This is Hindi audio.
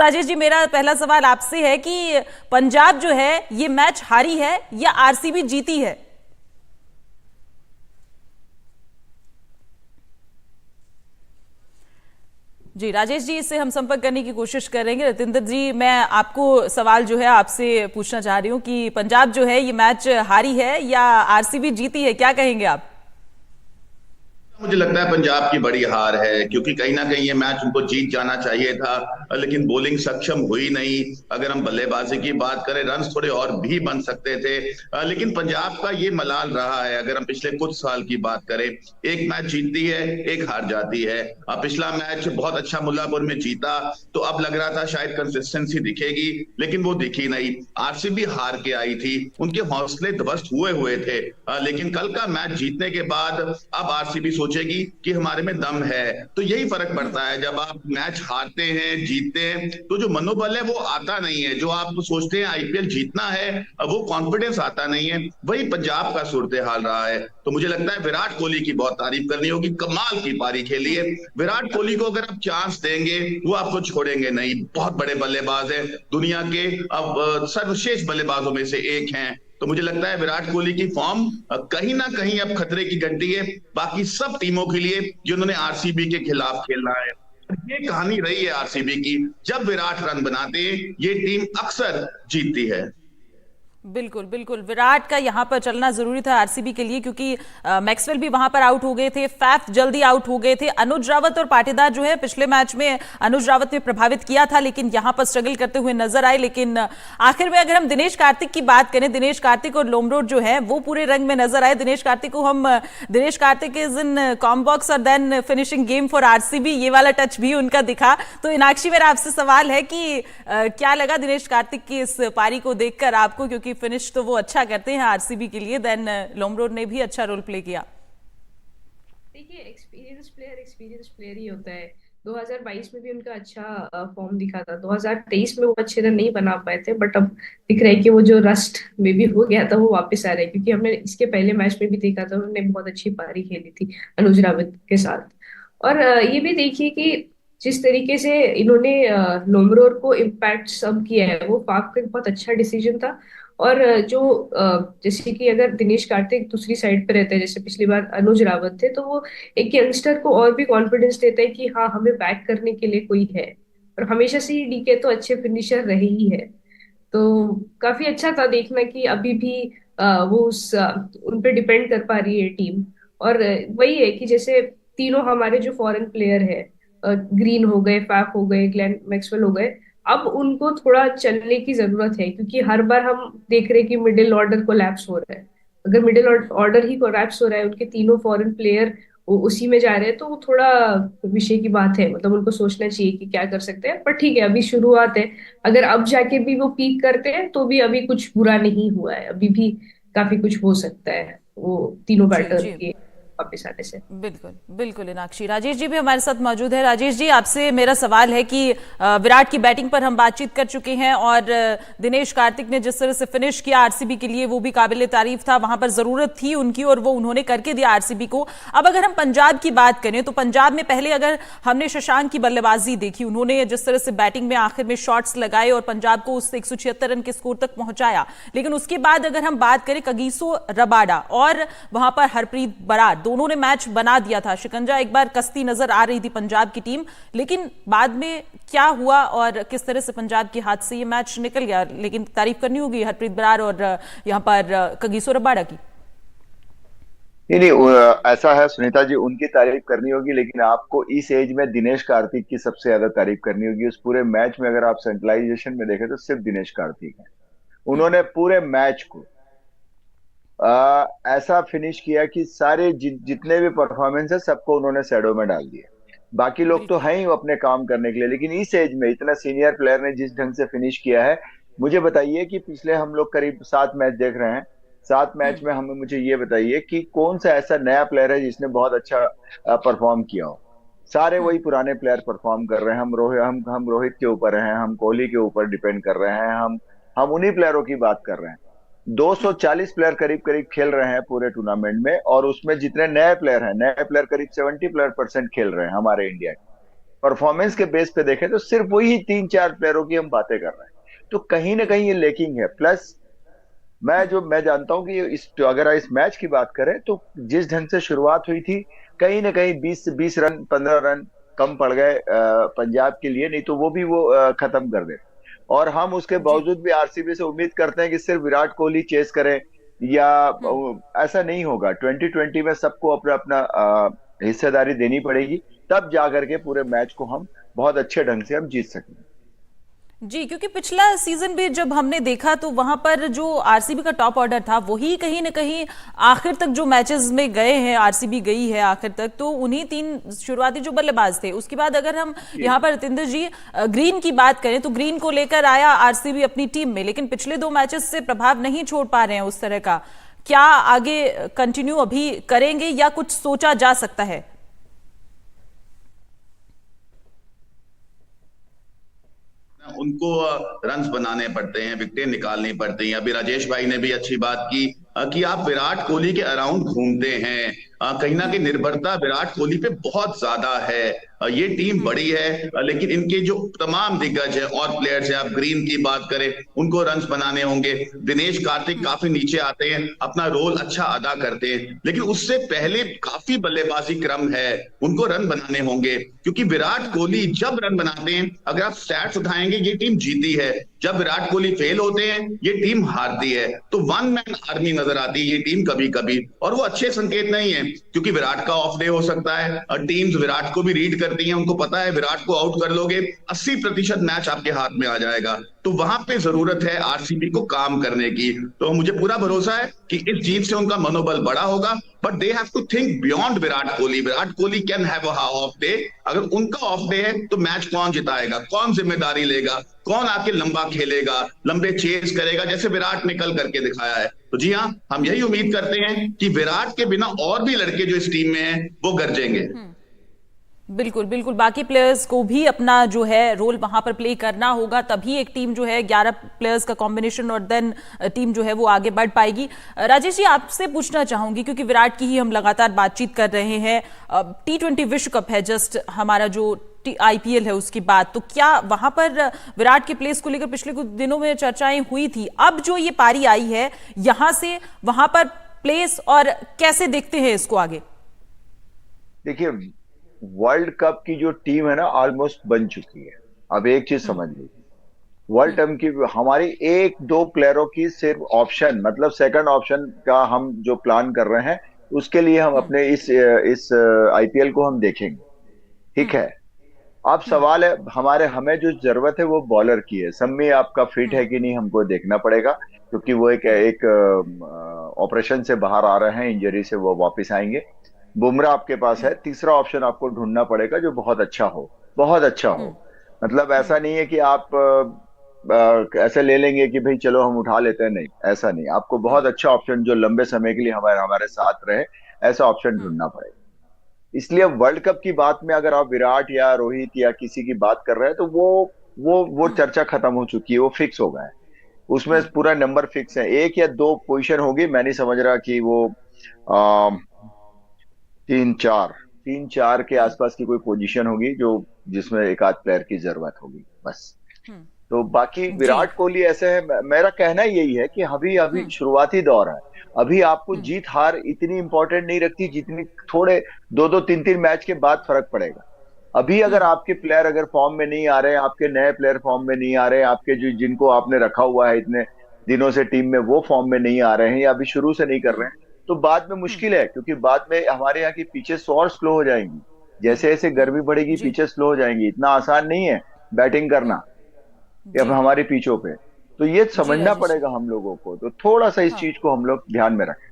राजेश जी, मेरा पहला सवाल आपसे है कि पंजाब जो है ये मैच हारी है या आरसीबी जीती है? जी राजेश जी, इससे हम संपर्क करने की कोशिश करेंगे। रतिंदर जी, मैं आपको सवाल जो है आपसे पूछना चाह रही हूं कि पंजाब जो है ये मैच हारी है या आरसीबी जीती है, क्या कहेंगे आप? मुझे लगता है पंजाब की बड़ी हार है, क्योंकि कहीं ना कहीं ये मैच उनको जीत जाना चाहिए था। लेकिन बॉलिंग सक्षम हुई नहीं। अगर हम बल्लेबाजी की बात करें, रन थोड़े और भी बन सकते थे। लेकिन पंजाब का ये मलाल रहा है। अगर हम पिछले कुछ साल की बात करें, एक मैच जीतती है, एक हार जाती है। पिछला मैच बहुत अच्छा मुल्लापुर में जीता, तो अब लग रहा था शायद कंसिस्टेंसी दिखेगी, लेकिन वो दिखी नहीं। आरसीबी हार के आई थी, उनके हौसले ध्वस्त हुए हुए थे। लेकिन कल का मैच जीतने के बाद अब आरसीबी सोचेगी कि हमारे में दम है। तो यही फर्क पड़ता है, जब आप मैच हारते हैं जीतते हैं तो जो मनोबल है वो आता नहीं है। जो आप सोचते हैं आईपीएल जीतना है, वो कॉन्फिडेंस आता नहीं है। वही पंजाब का सूरत हाल रहा है। तो मुझे लगता है विराट कोहली की बहुत तारीफ करनी होगी, कमाल की पारी खेली है। विराट कोहली को अगर आप चांस देंगे, वो आपको छोड़ेंगे नहीं। बहुत बड़े बल्लेबाज है, दुनिया के अब सर्वश्रेष्ठ बल्लेबाजों में से एक हैं। तो मुझे लगता है विराट कोहली की फॉर्म कहीं ना कहीं अब खतरे की घंटी है बाकी सब टीमों के लिए जिन्होंने आरसीबी के खिलाफ खेलना है। ये कहानी रही है आरसीबी की, जब विराट रन बनाते हैं ये टीम अक्सर जीतती है। बिल्कुल बिल्कुल, विराट का यहां पर चलना जरूरी था आरसीबी के लिए, क्योंकि मैक्सवेल भी वहां पर आउट हो गए थे, फैफ जल्दी आउट हो गए थे। अनुज रावत और पाटीदार जो है पिछले मैच में अनुज रावत ने प्रभावित किया था, लेकिन यहां पर स्ट्रगल करते हुए नजर आए। लेकिन आखिर में अगर हम दिनेश कार्तिक की बात करें, दिनेश कार्तिक और लोमरोड जो है वो पूरे रंग में नजर आए। दिनेश कार्तिक को हम Dinesh Karthik is in comebacks और then finishing game for RCB, ये वाला टच भी उनका दिखा। तो इनाक्षी, मेरा आपसे सवाल है कि क्या लगा दिनेश कार्तिक की इस पारी को देखकर आपको, क्योंकि फिनिश तो वो अच्छा करते हैं आरसीबी के लिए, देन लोमरोड ने भी अच्छा रोल प्ले किया। देखिए, एक्सपीरियंस प्लेयर ही होता है। 2022 में भी उनका अच्छा फॉर्म दिखा था। 2023 में वो अच्छे रन नहीं बना पाए थे, बट अब दिख रहा है कि वो जो रस्ट में भी हो गया था वो वापस आ रहा है, क्योंकि हमने इसके पहले मैच में भी देखा था उन्होंने बहुत अच्छी पारी खेली थी अनुज रावत के साथ। और ये भी देखिए कि जिस तरीके से इन्होंने लोमरोर को इम्पैक्ट सब किया है, वो पाक का बहुत अच्छा डिसीजन था। और जैसे कि अगर दिनेश कार्तिक दूसरी साइड पे रहते हैं, जैसे पिछली बार अनुज रावत थे, तो वो एक यंगस्टर को और भी कॉन्फिडेंस देता है कि हाँ, हमें बैक करने के लिए कोई है। और हमेशा से ही डीके तो अच्छे फिनिशर रहे ही है। तो काफी अच्छा था देखना कि अभी भी वो उन पे डिपेंड कर पा रही है टीम। और वही है कि जैसे तीनों हमारे जो फॉरेन प्लेयर है, ग्रीन हो गए, फैफ हो गए, ग्लेन मैक्सवेल हो गए, अब उनको थोड़ा चलने की जरूरत है, क्योंकि हर बार हम देख रहे हैं कि मिडिल ऑर्डर कोलैप्स हो रहा है। अगर मिडिल ऑर्डर ही कोलैप्स हो रहा है, उनके तीनों फॉरेन प्लेयर उसी में जा रहे हैं, तो वो थोड़ा विषय की बात है। मतलब उनको सोचना चाहिए कि क्या कर सकते हैं। पर ठीक है, अभी शुरुआत है। अगर अब जाके भी वो पीक करते हैं तो भी अभी कुछ बुरा नहीं हुआ है, अभी भी काफी कुछ हो सकता है वो तीनों जी बैटर जी, के वापस आने से। बिल्कुल बिल्कुल इनाक्षी। राजेश जी भी हमारे साथ मौजूद है। राजेश जी, आपसे मेरा सवाल है कि विराट की बैटिंग पर हम बातचीत कर चुके हैं, और दिनेश कार्तिक ने जिस तरह से फिनिश किया आरसीबी के लिए वो भी काबिले तारीफ था। वहां पर जरूरत थी उनकी और वो उन्होंने करके दिया आरसीबी को। अब अगर हम पंजाब की बात करें तो पंजाब में पहले अगर हमने शशांक की बल्लेबाजी देखी, उन्होंने जिस तरह से बैटिंग में आखिर में शॉट्स लगाए और पंजाब को उस 176 रन के स्कोर तक पहुंचाया। लेकिन उसके बाद अगर हम बात करें कगिसो रबाडा और वहां पर हरप्रीत बराड़, दोनों ने मैच बना दिया था। शिकंजा एक बार कसती नजर आ रही थी पंजाब की टीम, लेकिन बाद में क्या हुआ और किस तरह से पंजाब के हाथ से ये मैच निकल गया। लेकिन तारीफ करनी होगी हरप्रीत बराड़ और यहां पर कगिसो रबाडा की। नहीं नहीं, ऐसा है सुनीता जी, उनकी तारीफ करनी होगी, लेकिन आपको इस एज में दिनेश कार्तिक की सबसे ज्यादा तारीफ करनी होगी। उस पूरे मैच में अगर आप सेंट्रलाइजेशन में देखें तो सिर्फ दिनेश कार्तिक है। उन्होंने पूरे मैच को ऐसा फिनिश किया कि सारे जितने भी परफॉर्मेंस है सबको उन्होंने शैडो में डाल दिया। बाकी लोग तो बिल्कुल। हैं ही अपने काम करने के लिए, लेकिन इस एज में इतना सीनियर प्लेयर ने जिस ढंग से फिनिश किया है, मुझे बताइए कि पिछले हम लोग करीब 7 मैच देख रहे हैं। 7 मैच में हमें मुझे ये बताइए कि कौन सा ऐसा नया प्लेयर है जिसने बहुत अच्छा परफॉर्म किया हो। सारे वही पुराने प्लेयर परफॉर्म कर रहे हैं। हम रोहित के ऊपर हैं, हम कोहली के ऊपर डिपेंड कर रहे हैं, हम उन्हीं प्लेयरों की बात कर रहे हैं। 240 प्लेयर करीब करीब खेल रहे हैं पूरे टूर्नामेंट में, और उसमें जितने नए प्लेयर हैं, नए प्लेयर करीब 70 प्लेयर परसेंट खेल रहे हैं हमारे इंडिया के। परफॉर्मेंस के बेस पे देखें तो सिर्फ वही 3-4 प्लेयरों की हम बातें कर रहे हैं, तो कहीं ना कहीं ये लेकिंग है। प्लस मैं जानता हूं कि अगर इस मैच की बात करें तो जिस ढंग से शुरुआत हुई थी, कहीं ना कहीं 20 15 रन कम पड़ गए पंजाब के लिए, नहीं तो वो खत्म कर दे। और हम उसके जी। बावजूद भी आरसीबी से उम्मीद करते हैं कि सिर्फ विराट कोहली चेस करे या ऐसा नहीं होगा। 2020 में सबको अपना अपना हिस्सेदारी देनी पड़ेगी, तब जाकर के पूरे मैच को हम बहुत अच्छे ढंग से हम जीत सकेंगे। जी, क्योंकि पिछला सीजन भी जब हमने देखा तो वहां पर जो आरसीबी का टॉप ऑर्डर था वही कहीं ना कहीं आखिर तक जो मैचेस में गए हैं, आरसीबी गई है आखिर तक, तो उन्हीं 3 शुरुआती जो बल्लेबाज थे। उसके बाद अगर हम यहाँ पर रतिंदर जी ग्रीन की बात करें तो ग्रीन को लेकर आया आरसीबी अपनी टीम में, लेकिन पिछले 2 मैचेस से प्रभाव नहीं छोड़ पा रहे हैं उस तरह का। क्या आगे कंटिन्यू अभी करेंगे या कुछ सोचा जा सकता है? उनको रन्स बनाने पड़ते हैं, विकेटें निकालनी पड़ती हैं। अभी राजेश भाई ने भी अच्छी बात की कि आप विराट कोहली के अराउंड घूमते हैं, कहीं ना कहीं निर्भरता विराट कोहली पे बहुत ज्यादा है। ये टीम बड़ी है, लेकिन इनके जो तमाम दिग्गज है और प्लेयर्स हैं, आप ग्रीन की बात करें, उनको रन्स बनाने होंगे। दिनेश कार्तिक काफी नीचे आते हैं, अपना रोल अच्छा अदा करते हैं, लेकिन उससे पहले काफी बल्लेबाजी क्रम है, उनको रन बनाने होंगे। क्योंकि विराट कोहली जब रन बनाते हैं, अगर आप स्टैट्स उठाएंगे, ये टीम जीती है। जब विराट कोहली फेल होते हैं, ये टीम हारती है। तो वन मैन आर्मी नजर आती है ये टीम कभी कभी, और वो अच्छे संकेत नहीं है, क्योंकि विराट का ऑफ डे हो सकता है और टीम्स विराट को भी रीड करती हैं। उनको पता है विराट को आउट कर लोगे 80% मैच आपके हाथ में आ जाएगा। तो वहां पे जरूरत है आरसीबी को काम करने की। तो मुझे पूरा भरोसा है कि इस जीत से उनका मनोबल बड़ा होगा, but they have to think beyond Virat Kohli. Virat Kohli can have a off day. अगर उनका ऑफ डे है तो मैच कौन जिताएगा, कौन जिम्मेदारी लेगा, कौन आके लंबा खेलेगा, लंबे चेस करेगा, जैसे विराट ने कल करके दिखाया है। तो जी हाँ, हम यही उम्मीद करते हैं कि विराट के बिना और भी लड़के जो इस टीम में हैं वो गरजेंगे। बिल्कुल बिल्कुल, बाकी प्लेयर्स को भी अपना जो है रोल वहां पर प्ले करना होगा, तभी एक टीम जो है 11 प्लेयर्स का कॉम्बिनेशन और देन टीम जो है वो आगे बढ़ पाएगी। राजेश जी, आपसे पूछना चाहूंगी, क्योंकि विराट की ही हम लगातार बातचीत कर रहे हैं, T20 विश्व कप है जस्ट हमारा, जो आईपीएल है उसकी बात, तो क्या वहां पर विराट के प्लेस को लेकर पिछले कुछ दिनों में चर्चाएं हुई थी? अब जो ये पारी आई है, यहां से वहां पर प्लेस और कैसे देखते हैं इसको आगे? देखिए, वर्ल्ड कप की जो टीम है ना ऑलमोस्ट बन चुकी है। अब एक चीज समझ लीजिए, वर्ल्ड कप की हमारी 1-2 प्लेयरों की सिर्फ ऑप्शन, मतलब सेकंड ऑप्शन का हम जो प्लान कर रहे हैं, उसके लिए हम अपने इस आईपीएल को हम देखेंगे। ठीक है, अब सवाल है हमें जो जरूरत है वो बॉलर की है। सम्मी आपका फिट है कि नहीं हमको देखना पड़ेगा, क्योंकि वो एक ऑपरेशन से बाहर आ रहे हैं, इंजरी से वो वापस आएंगे। बुमराह आपके पास है। तीसरा ऑप्शन आपको ढूंढना पड़ेगा जो बहुत अच्छा हो, बहुत अच्छा हो। मतलब ऐसा नहीं है कि आप ऐसे ले लेंगे कि भाई चलो हम उठा लेते हैं, नहीं, ऐसा नहीं। आपको बहुत अच्छा ऑप्शन जो लंबे समय के लिए हमारे साथ रहे, ऐसा ऑप्शन ढूंढना पड़ेगा। इसलिए वर्ल्ड कप की बात में अगर आप विराट या रोहित या किसी की बात कर रहे हैं तो वो चर्चा खत्म हो चुकी है, वो फिक्स हो गया है। उसमें पूरा नंबर फिक्स है। 1 या 2 पोजीशन होगी, मैं नहीं समझ रहा कि वो 3-4 के आसपास की कोई पोजीशन होगी जो जिसमें एक आध प्लेयर की जरूरत होगी, बस। तो बाकी विराट कोहली ऐसे है, मेरा कहना यही है कि अभी शुरुआती दौर है। अभी आपको जीत हार इतनी इंपॉर्टेंट नहीं रखती जितनी थोड़े 2-2 3-3 मैच के बाद फर्क पड़ेगा। अभी अगर आपके प्लेयर अगर फॉर्म में नहीं आ रहे हैं, आपके नए प्लेयर फॉर्म में नहीं आ रहे हैं, आपके जिनको आपने रखा हुआ है इतने दिनों से टीम में, वो फॉर्म में नहीं आ रहे हैं या अभी शुरू से नहीं कर रहे हैं, तो बाद में मुश्किल है। क्योंकि बाद में हमारे यहाँ की पिचेस और स्लो हो जाएंगी, जैसे जैसे गर्मी बढ़ेगी पिचेस स्लो हो जाएंगी। इतना आसान नहीं है बैटिंग करना अब हमारी पिचों पे। तो ये समझना पड़ेगा हम लोगों को, तो थोड़ा सा इस चीज को हम लोग ध्यान में रखें।